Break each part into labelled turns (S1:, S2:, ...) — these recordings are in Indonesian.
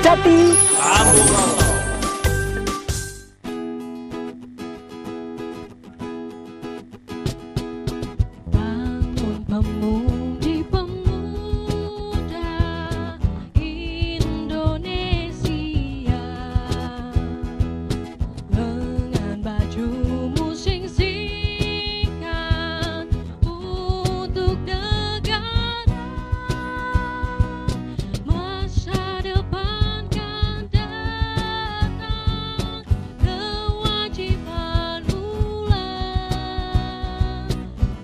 S1: Jati.
S2: Bangun pemuji pemuda Indonesia dengan bajumu sing-singkan untuk negara. Masa depan kan datang, kewajiban ulang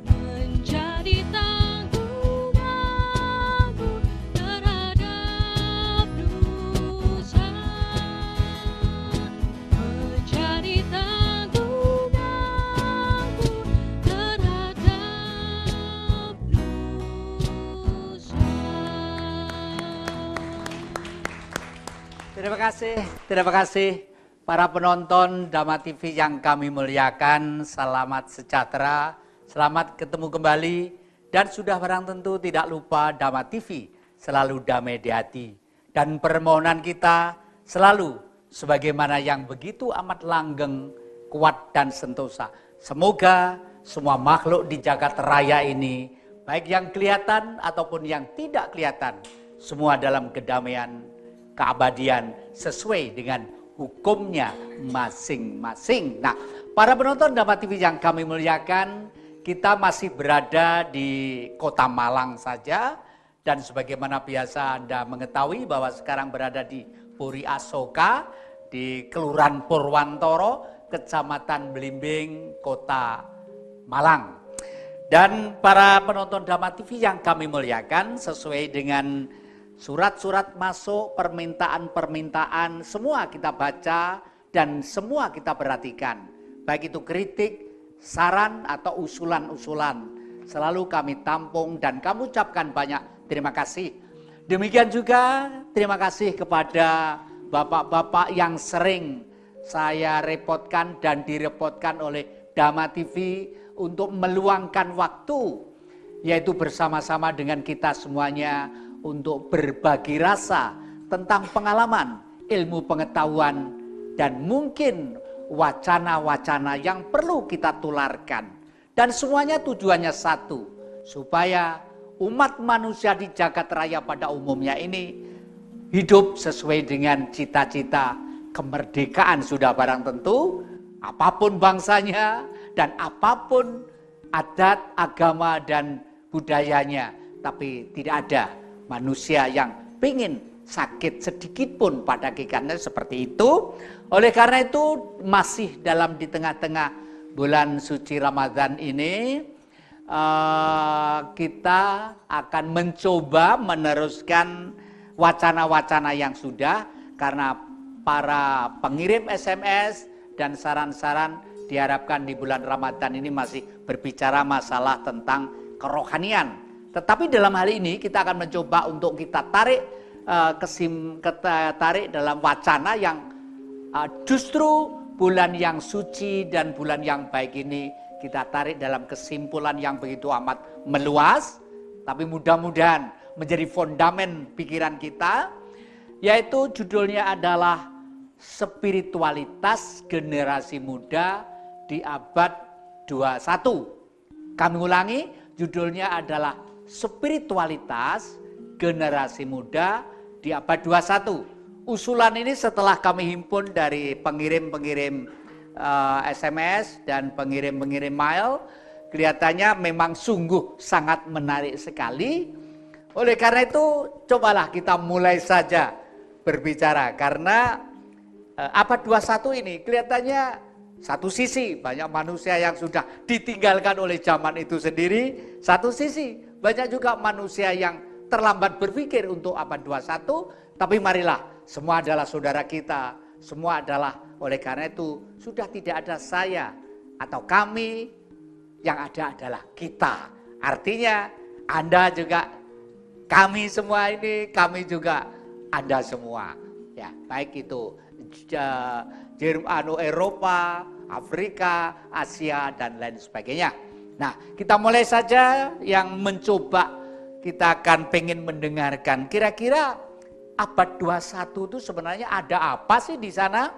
S2: menjadi tanggunganmu terhadap nusa, menjadi tanggunganmu terhadap nusa.
S1: Terima kasih para penonton Dhamma TV yang kami muliakan. Selamat sejahtera, selamat ketemu kembali. Dan sudah barang tentu tidak lupa Dhamma TV selalu damai di hati. Dan permohonan kita selalu sebagaimana yang begitu amat langgeng, kuat dan sentosa. Semoga semua makhluk di jagat raya ini, baik yang kelihatan ataupun yang tidak kelihatan, semua dalam kedamaian, keabadian sesuai dengan hukumnya masing-masing. Nah, para penonton Dhamma TV yang kami muliakan, kita masih berada di Kota Malang saja. Dan sebagaimana biasa Anda mengetahui bahwa sekarang berada di Puri Asoka, di Kelurahan Purwantoro, Kecamatan Belimbing, Kota Malang. Dan para penonton Dhamma TV yang kami muliakan, sesuai dengan surat-surat masuk, permintaan-permintaan, semua kita baca dan semua kita perhatikan. Baik itu kritik, saran atau usulan-usulan, selalu kami tampung dan kami ucapkan banyak terima kasih. Demikian juga terima kasih kepada bapak-bapak yang sering saya repotkan dan direpotkan oleh Dhamma TV untuk meluangkan waktu, yaitu bersama-sama dengan kita semuanya untuk berbagi rasa tentang pengalaman, ilmu pengetahuan, dan mungkin wacana-wacana yang perlu kita tularkan. Dan semuanya tujuannya satu, supaya umat manusia di jagat raya pada umumnya ini hidup sesuai dengan cita-cita kemerdekaan sudah barang tentu, apapun bangsanya dan apapun adat, agama, dan budayanya. Tapi tidak ada manusia yang ingin sakit sedikit pun pada hakikatnya seperti itu. Oleh karena itu masih dalam di tengah-tengah bulan suci Ramadan ini, kita akan mencoba meneruskan wacana-wacana yang sudah, karena para pengirim SMS dan saran-saran diharapkan di bulan Ramadan ini masih berbicara masalah tentang kerohanian. Tetapi dalam hal ini kita akan mencoba untuk kita tarik tarik dalam wacana yang justru bulan yang suci dan bulan yang baik ini kita tarik dalam kesimpulan yang begitu amat meluas, tapi mudah-mudahan menjadi fondamen pikiran kita, yaitu judulnya adalah Spiritualitas Generasi Muda di Abad 21. Kami ulangi, judulnya adalah Spiritualitas Generasi Muda di Abad 21. Usulan ini setelah kami himpun dari pengirim-pengirim SMS dan pengirim-pengirim mail, kelihatannya memang sungguh sangat menarik sekali. Oleh karena itu, cobalah kita mulai saja berbicara, karena abad 21 ini kelihatannya satu sisi banyak manusia yang sudah ditinggalkan oleh zaman itu sendiri, satu sisi banyak juga manusia yang terlambat berpikir untuk abad 21, tapi marilah, semua adalah saudara kita, semua adalah, oleh karena itu sudah tidak ada saya atau kami, yang ada adalah kita. Artinya Anda juga, kami semua ini, kami juga Anda semua. Ya, baik itu Eropa, Afrika, Asia, dan lain sebagainya. Nah, kita mulai saja yang mencoba, kita akan pengen mendengarkan kira-kira abad 21 itu sebenarnya ada apa sih di sana?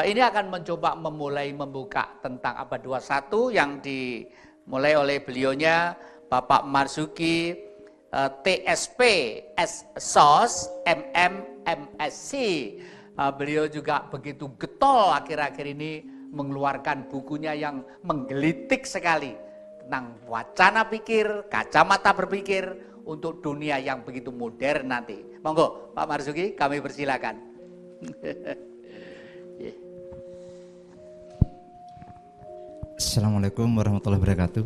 S1: Ini akan mencoba membuka tentang abad 21 yang dimulai oleh beliaunya Bapak Marzuki TSP SOS MSc. Beliau juga begitu getol akhir-akhir ini mengeluarkan bukunya yang menggelitik sekali tentang wacana pikir, kacamata berpikir untuk dunia yang begitu modern nanti. Monggo Pak Marzuki, kami persilakan.
S3: Assalamualaikum warahmatullahi wabarakatuh.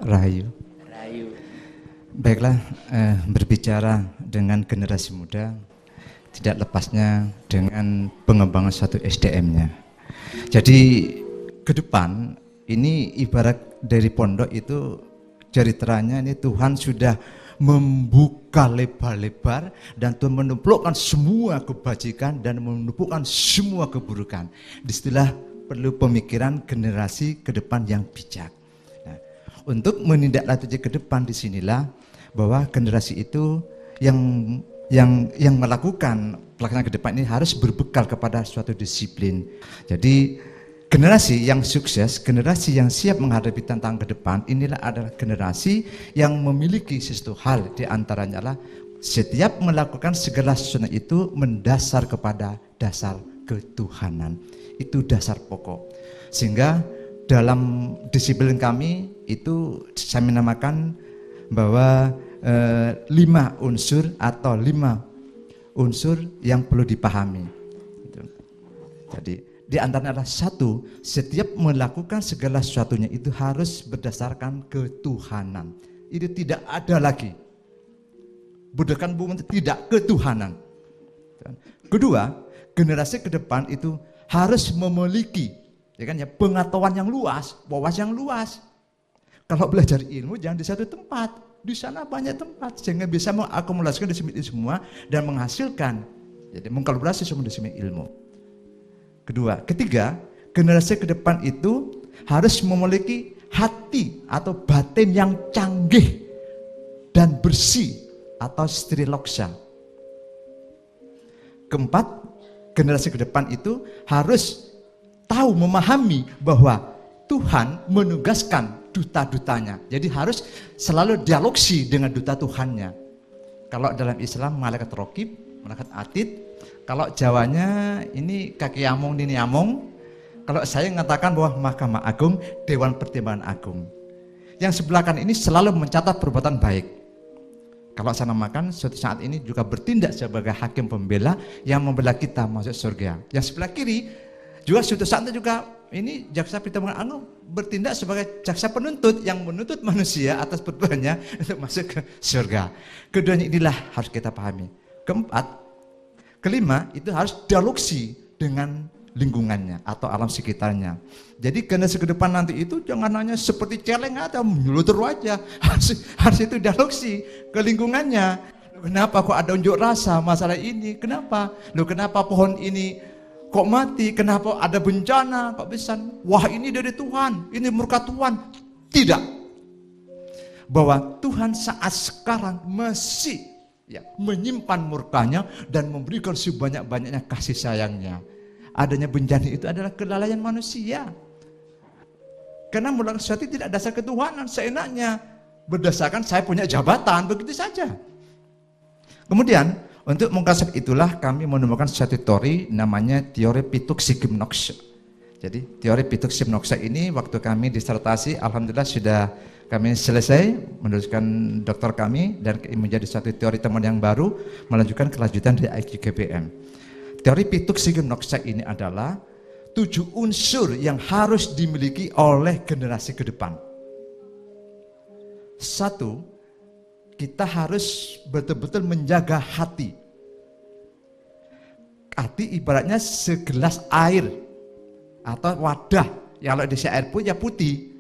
S3: Rahayu.
S1: Rahayu.
S3: Baiklah, berbicara dengan generasi muda tidak lepasnya dengan pengembangan satu SDM-nya. Jadi ke depan ini ibarat dari pondok itu ceritanya ini Tuhan sudah membuka lebar-lebar dan Tuhan menumpukan semua kebajikan dan menumpukan semua keburukan. Disitulah perlu pemikiran generasi ke depan yang bijak. Nah, untuk menindaklanjuti ke depan disinilah bahwa generasi itu yang melakukan pelaksanaan ke depan ini harus berbekal kepada suatu disiplin. Jadi generasi yang sukses, generasi yang siap menghadapi tantangan ke depan, inilah adalah generasi yang memiliki sesuatu hal, di antaranya adalah setiap melakukan segala sesuatu itu mendasar kepada dasar ketuhanan. Itu dasar pokok. Sehingga dalam disiplin kami itu saya menamakan bahwa 5 unsur atau 5 unsur yang perlu dipahami. Jadi di antaranya adalah 1, setiap melakukan segala sesuatunya itu harus berdasarkan ketuhanan. Itu tidak ada lagi berdasarkan bumi, tidak ketuhanan. Kedua, generasi ke depan itu harus memiliki pengetahuan yang luas, wawasan yang luas. Kalau belajar ilmu jangan di satu tempat. Di sana banyak tempat sehingga bisa mengakumulasikan disiplin itu semua dan menghasilkan, jadi mengkolaborasi semua disiplin ilmu. Ketiga, generasi ke depan itu harus memiliki hati atau batin yang canggih dan bersih atau striloksa. Keempat, generasi ke depan itu harus tahu memahami bahwa Tuhan menugaskan duta-dutanya. Jadi harus selalu dialogi dengan duta Tuhannya. Kalau dalam Islam malaikat rokib, malaikat atid. Kalau Jawanya ini kaki among dini among. Kalau saya mengatakan bahwa Mahkamah Agung, Dewan Pertimbangan Agung. Yang sebelah kanan ini selalu mencatat perbuatan baik. Kalau saya namakan suatu saat ini juga bertindak sebagai hakim pembela yang membela kita masuk surga. Yang sebelah kiri juga suatu saat juga ini jaksa pertimbangan agung bertindak sebagai jaksa penuntut yang menuntut manusia atas perbuatannya untuk masuk ke surga. Keduanya inilah harus kita pahami. Kelima itu harus dialogi dengan lingkungannya atau alam sekitarnya. Jadi generasi ke depan nanti itu jangan hanya seperti celeng atau menyulutur aja, harus itu dialogi ke lingkungannya. Kenapa kok ada unjuk rasa masalah ini? Kenapa? Kenapa pohon ini kok mati? Kenapa ada bencana? Kok bisa? Wah, ini dari Tuhan, ini murka Tuhan. Tidak. Bahwa Tuhan saat sekarang masih menyimpan murkanya dan memberikan sebanyak-banyaknya kasih sayangnya. Adanya bencana itu adalah kelalaian manusia. Karena melakukan sesuatu tidak dasar ketuhanan, seenaknya berdasarkan saya punya jabatan, begitu saja. Kemudian untuk mengkonsep itulah kami menemukan suatu teori namanya teori Pituk-Sigimnoksha. Jadi teori Pituk-Sigimnoksha ini waktu kami disertasi alhamdulillah sudah kami selesai menuliskan doktor kami dan menjadi suatu teori teman yang baru melanjutkan kelanjutan dari IQKBM. Teori Pituk-Sigimnoksha ini adalah 7 unsur yang harus dimiliki oleh generasi ke depan. 1, kita harus betul-betul menjaga hati. Hati ibaratnya segelas air atau wadah. Kalau diisi air pun ya putih.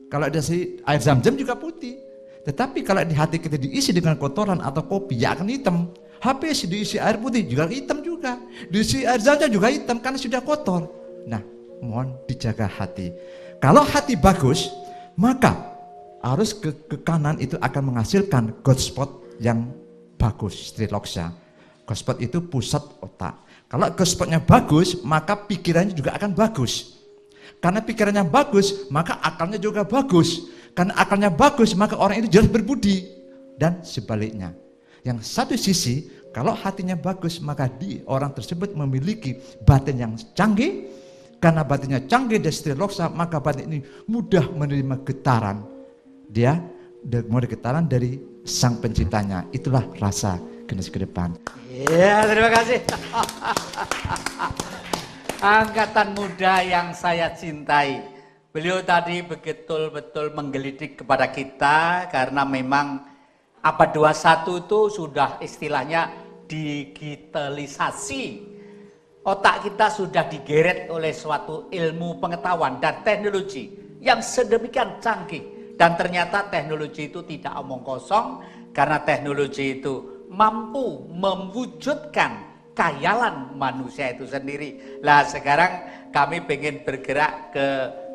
S3: Kalau diisi air zam-zam juga putih. Tetapi kalau di hati kita diisi dengan kotoran atau kopi ya akan hitam. Habis diisi air putih juga hitam juga. Diisi air zam-zam juga hitam karena sudah kotor. Nah, mohon dijaga hati. Kalau hati bagus, maka arus ke kanan itu akan menghasilkan God spot yang bagus, triloksa. Godspot itu pusat otak. Kalau godspotnya bagus, maka pikirannya juga akan bagus. Karena pikirannya bagus, maka akalnya juga bagus. Karena akalnya bagus, maka orang itu jelas berbudi. Dan sebaliknya. Yang satu sisi, kalau hatinya bagus, maka orang tersebut memiliki batin yang canggih. Karena batinnya canggih dan triloksa, maka batin ini mudah menerima getaran. Dia mulai getaran dari sang penciptanya. Itulah rasa generasi ke depan.
S1: Iya, terima kasih. Angkatan muda yang saya cintai. Beliau tadi betul-betul menggelitik kepada kita karena memang abad 21 itu sudah istilahnya digitalisasi. Otak kita sudah digeret oleh suatu ilmu pengetahuan dan teknologi yang sedemikian canggih. Dan ternyata teknologi itu tidak omong kosong karena teknologi itu mampu mewujudkan khayalan manusia itu sendiri. Lah sekarang kami ingin bergerak ke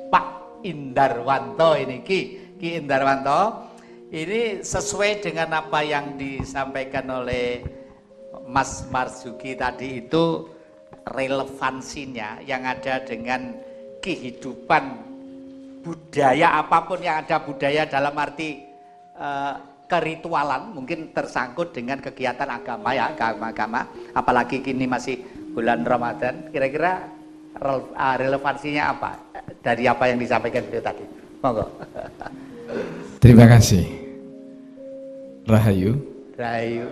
S1: Pak Indarwanto ini, Ki Indarwanto. Ini sesuai dengan apa yang disampaikan oleh Mas Marzuki tadi itu relevansinya yang ada dengan kehidupan budaya apapun yang ada budaya dalam arti keritualan mungkin tersangkut dengan kegiatan agama ya, agama apalagi kini masih bulan Ramadan. Kira-kira relevansinya apa dari apa yang disampaikan beliau tadi? Monggo.
S4: Terima kasih. Rahayu.
S1: Rahayu.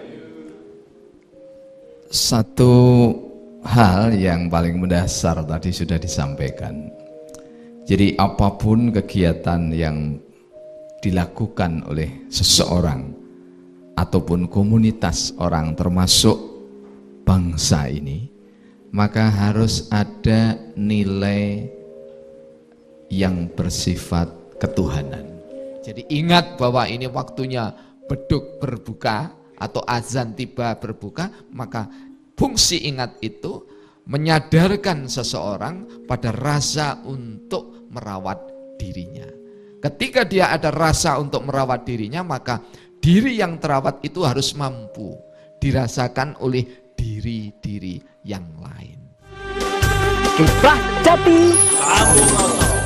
S4: Satu hal yang paling mendasar tadi sudah disampaikan. Jadi apapun kegiatan yang dilakukan oleh seseorang ataupun komunitas orang termasuk bangsa ini, maka harus ada nilai yang bersifat ketuhanan. Jadi ingat bahwa ini waktunya beduk berbuka atau azan tiba berbuka, maka fungsi ingat itu menyadarkan seseorang pada rasa untuk merawat dirinya. Ketika dia ada rasa untuk merawat dirinya, maka diri yang terawat itu harus mampu dirasakan oleh diri-diri yang lain.
S1: Kibah Jati.